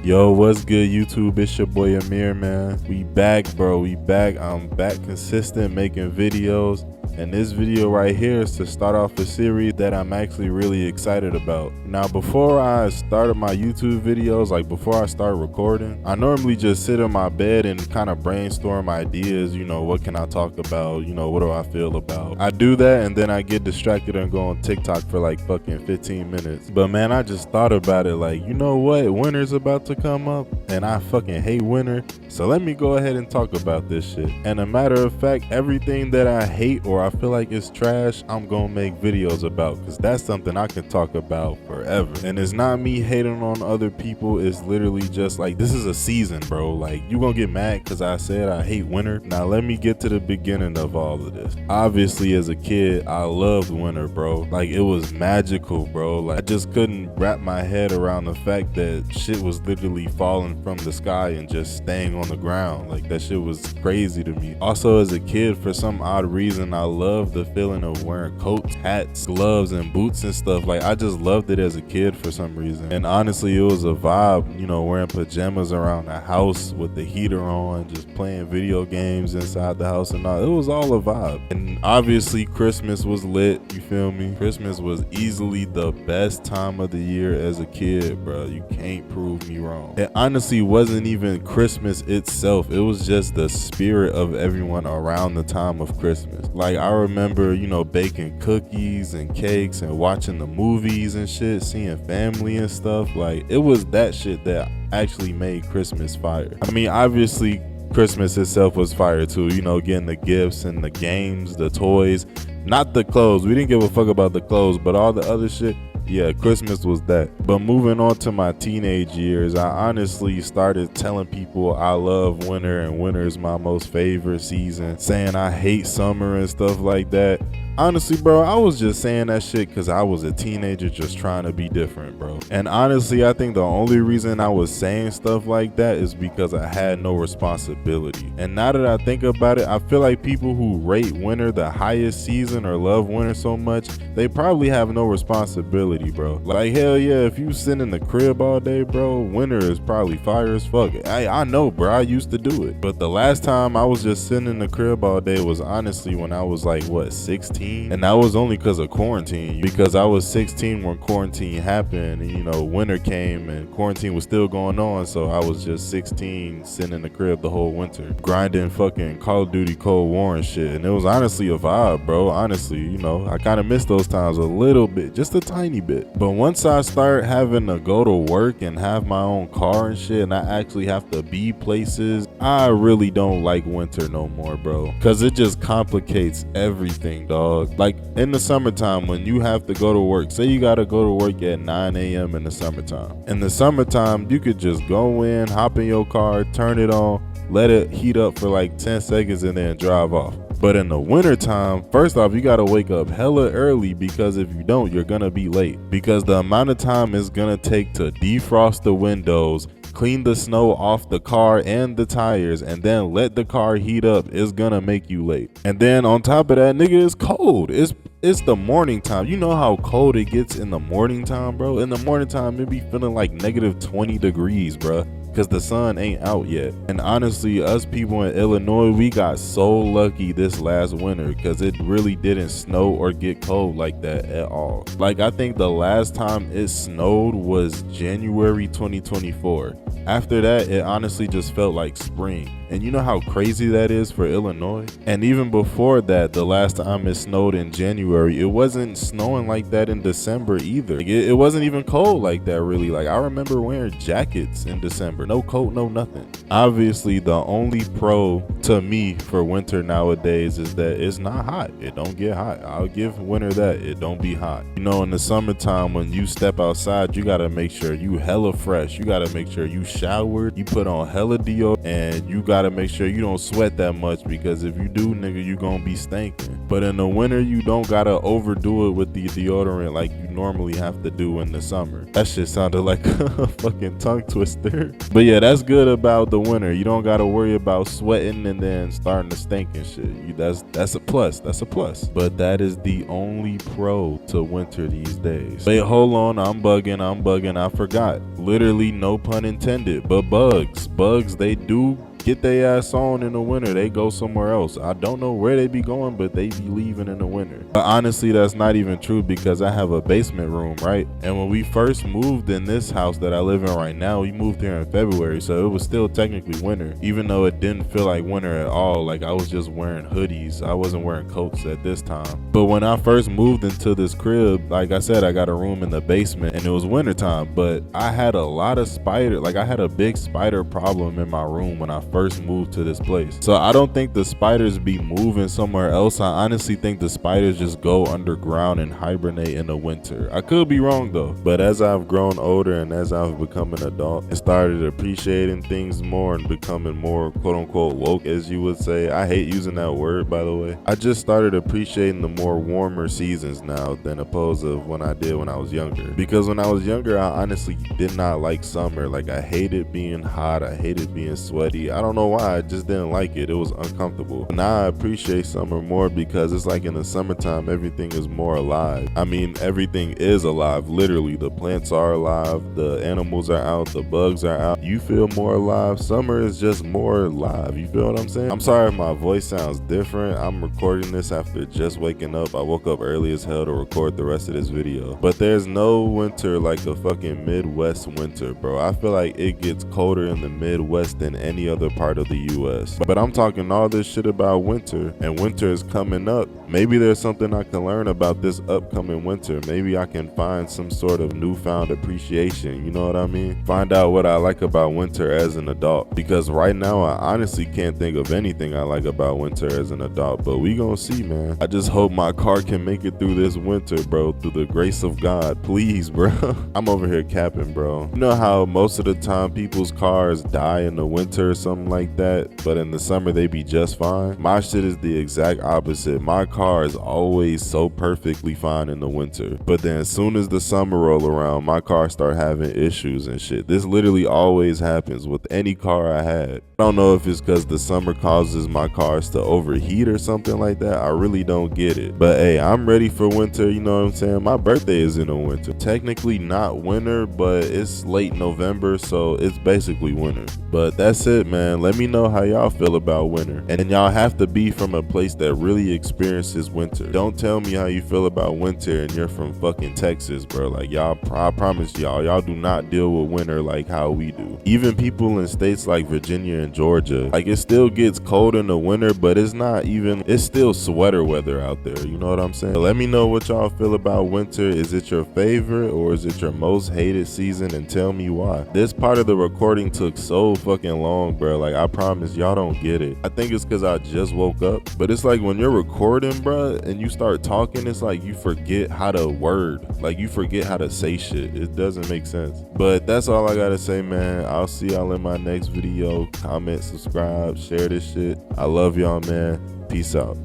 Yo, what's good, YouTube? It's your boy Amir, man. We back, bro. We back. I'm back consistent making videos. And this video right here is to start off a series that I'm actually really excited about. Now, before I started my YouTube videos, like before I start recording, I normally just sit in my bed and kind of brainstorm ideas, what can I talk about, what do I feel about. I do that and then I get distracted and go on TikTok for like fucking 15 minutes. But man, I just thought about it like, you know what, winter's about to come up and I fucking hate winter. So let me go ahead and talk about this shit. And a matter of fact, everything that I hate or I feel like it's trash, I'm gonna make videos about, because that's something I can talk about forever. And it's not me hating on other people, it's literally just like, this is a season, bro. Like, you gonna get mad because I said I hate winter. Now let me get to the beginning of all of this. Obviously, as a kid, I loved winter, bro. Like, it was magical, bro. Like, I just couldn't wrap my head around the fact that shit was literally falling from the sky and just staying on the ground. Like, that shit was crazy to me. Also, as a kid, for some odd reason, I loved the feeling of wearing coats, hats, gloves, and boots and stuff. Like, I just loved it as a kid for some reason. And honestly, it was a vibe, wearing pajamas around the house with the heater on, just playing video games inside the house and all. It was all a vibe. And obviously, Christmas was lit, you feel me? Christmas was easily the best time of the year as a kid, bro. You can't prove me wrong. It honestly wasn't even Christmas itself. It was just the spirit of everyone around the time of Christmas. Like, I remember, baking cookies and cakes and watching the movies and shit, seeing family and stuff. Like, it was that shit that actually made Christmas fire. I mean, obviously, Christmas itself was fire too, getting the gifts and the games, the toys, not the clothes. We didn't give a fuck about the clothes, but all the other shit, yeah, Christmas was that. But moving on to my teenage years, I honestly started telling people I love winter and winter is my most favorite season, saying I hate summer and stuff like that. Honestly, bro, I was just saying that shit because I was a teenager just trying to be different, bro. And honestly, I think the only reason I was saying stuff like that is because I had no responsibility. And now that I think about it, I feel like people who rate winter the highest season or love winter so much, they probably have no responsibility, bro. Like, hell yeah, if you sit in the crib all day, bro, winter is probably fire as fuck. I know, bro, I used to do it. But the last time I was just sitting in the crib all day was honestly when I was like, what, 16? And that was only because of quarantine, because I was 16 when quarantine happened and winter came and quarantine was still going on. So I was just 16 sitting in the crib the whole winter grinding fucking Call of Duty Cold War and shit. And it was honestly a vibe, bro. Honestly, I kind of miss those times a little bit, just a tiny bit. But once I start having to go to work and have my own car and shit, and I actually have to be places, I really don't like winter no more, bro, because it just complicates everything, dog. Like, in the summertime, when you have to go to work, say you gotta go to work at 9 a.m. in the summertime. In the summertime, you could just go in, hop in your car, turn it on, let it heat up for like 10 seconds and then drive off. But in the wintertime, first off, you gotta wake up hella early, because if you don't, you're gonna be late. Because the amount of time it's gonna take to defrost the windows, clean the snow off the car and the tires, and then let the car heat up is gonna make you late. And then on top of that, nigga, it's cold. It's the morning time. You know how cold it gets in the morning time, bro? In the morning time, it be feeling like negative 20 degrees, bro, because the sun ain't out yet. And honestly, us people in Illinois, we got so lucky this last winter, because it really didn't snow or get cold like that at all. Like, I think the last time it snowed was January 2024. After that, it honestly just felt like spring. And you know how crazy that is for Illinois? And even before that, the last time it snowed in January, it wasn't snowing like that in December either. Like, it wasn't even cold like that, really. Like, I remember wearing jackets in December. No coat, no nothing. Obviously, the only pro to me for winter nowadays is that it's not hot. It don't get hot. I'll give winter that. It don't be hot. In the summertime, when you step outside, you gotta make sure you hella fresh. You gotta make sure you showered, you put on hella deodorant, and you gotta make sure you don't sweat that much, because if you do, nigga, you gonna be stinking. But in the winter, you don't gotta overdo it with the deodorant like you normally have to do in the summer. That shit sounded like a fucking tongue twister. But yeah, that's good about the winter. You don't gotta worry about sweating and then starting to stink and shit. That's a plus. That's a plus. But that is the only pro to winter these days. Wait, hold on. I'm bugging. I forgot. Literally, no pun intended. But bugs, they do get their ass on in the winter. They go somewhere else. I don't know where they be going, but they be leaving in the winter. But honestly, that's not even true because I have a basement room, right? And when we first moved in this house that I live in right now, we moved here in February, so it was still technically winter, even though it didn't feel like winter at all. Like I was just wearing hoodies. I wasn't wearing coats at this time. But when I first moved into this crib, like I said, I got a room in the basement and it was wintertime, but I had a lot of I had a big spider problem in my room when I first moved to this place. So I don't think the spiders be moving somewhere else. I honestly think the spiders just go underground and hibernate in the winter. I could be wrong though. But as I've grown older and as I've become an adult and started appreciating things more and becoming more quote unquote woke, as you would say, I hate using that word by the way. I just started appreciating the more warmer seasons now than opposed to when I did when I was younger. Because when I was younger, I honestly did not like summer. Like I hated being hot. I hated being sweaty. I don't know why, I just didn't like it. It was uncomfortable. Now I appreciate summer more because it's like in the summertime everything is more alive. I mean, everything is alive, literally. The plants are alive, the animals are out, the bugs are out. You feel more alive. Summer is just more alive. You feel what I'm saying? I'm sorry if my voice sounds different. I'm recording this after just waking up. I woke up early as hell to record the rest of this video. But there's no winter like a fucking Midwest winter, bro. I feel like it gets colder in the Midwest than any other part of the US. But I'm talking all this shit about winter, and winter is coming up. Maybe there's something I can learn about this upcoming winter. Maybe I can find some sort of newfound appreciation, you know what I mean? Find out what I like about winter as an adult. Because right now I honestly can't think of anything I like about winter as an adult, but we gonna see, man. I just hope my car can make it through this winter, bro, through the grace of God. Please, bro. I'm over here capping, bro. You know how most of the time people's cars die in the winter or something like that, but in the summer they be just fine? My shit is the exact opposite. My car is always so perfectly fine in the winter, but then as soon as the summer roll around, my car start having issues and shit. This literally always happens with any car I had. I don't know if it's because the summer causes my cars to overheat or something like that. I really don't get it. But hey, I'm ready for winter, you know what I'm saying? My birthday is in the winter. Technically not winter, but it's late November, so it's basically winter. But that's it, man. Let me know how y'all feel about winter. And y'all have to be from a place that really experiences winter. Don't tell me how you feel about winter and you're from fucking Texas, bro. Like y'all, I promise y'all do not deal with winter like how we do. Even people in states like Virginia and Georgia, like it still gets cold in the winter, but it's still sweater weather out there. You know what I'm saying? Let me know what y'all feel about winter. Is it your favorite or is it your most hated season? And tell me why. This part of the recording took so fucking long, bro. Like I promise y'all don't get it. I think it's because I just woke up, but it's like when you're recording, bro, and you start talking, it's like you forget how to word, like you forget how to say shit. It doesn't make sense. But that's all I gotta say, man. I'll see y'all in my next video. Comment, subscribe, share this shit. I love y'all, man. Peace out.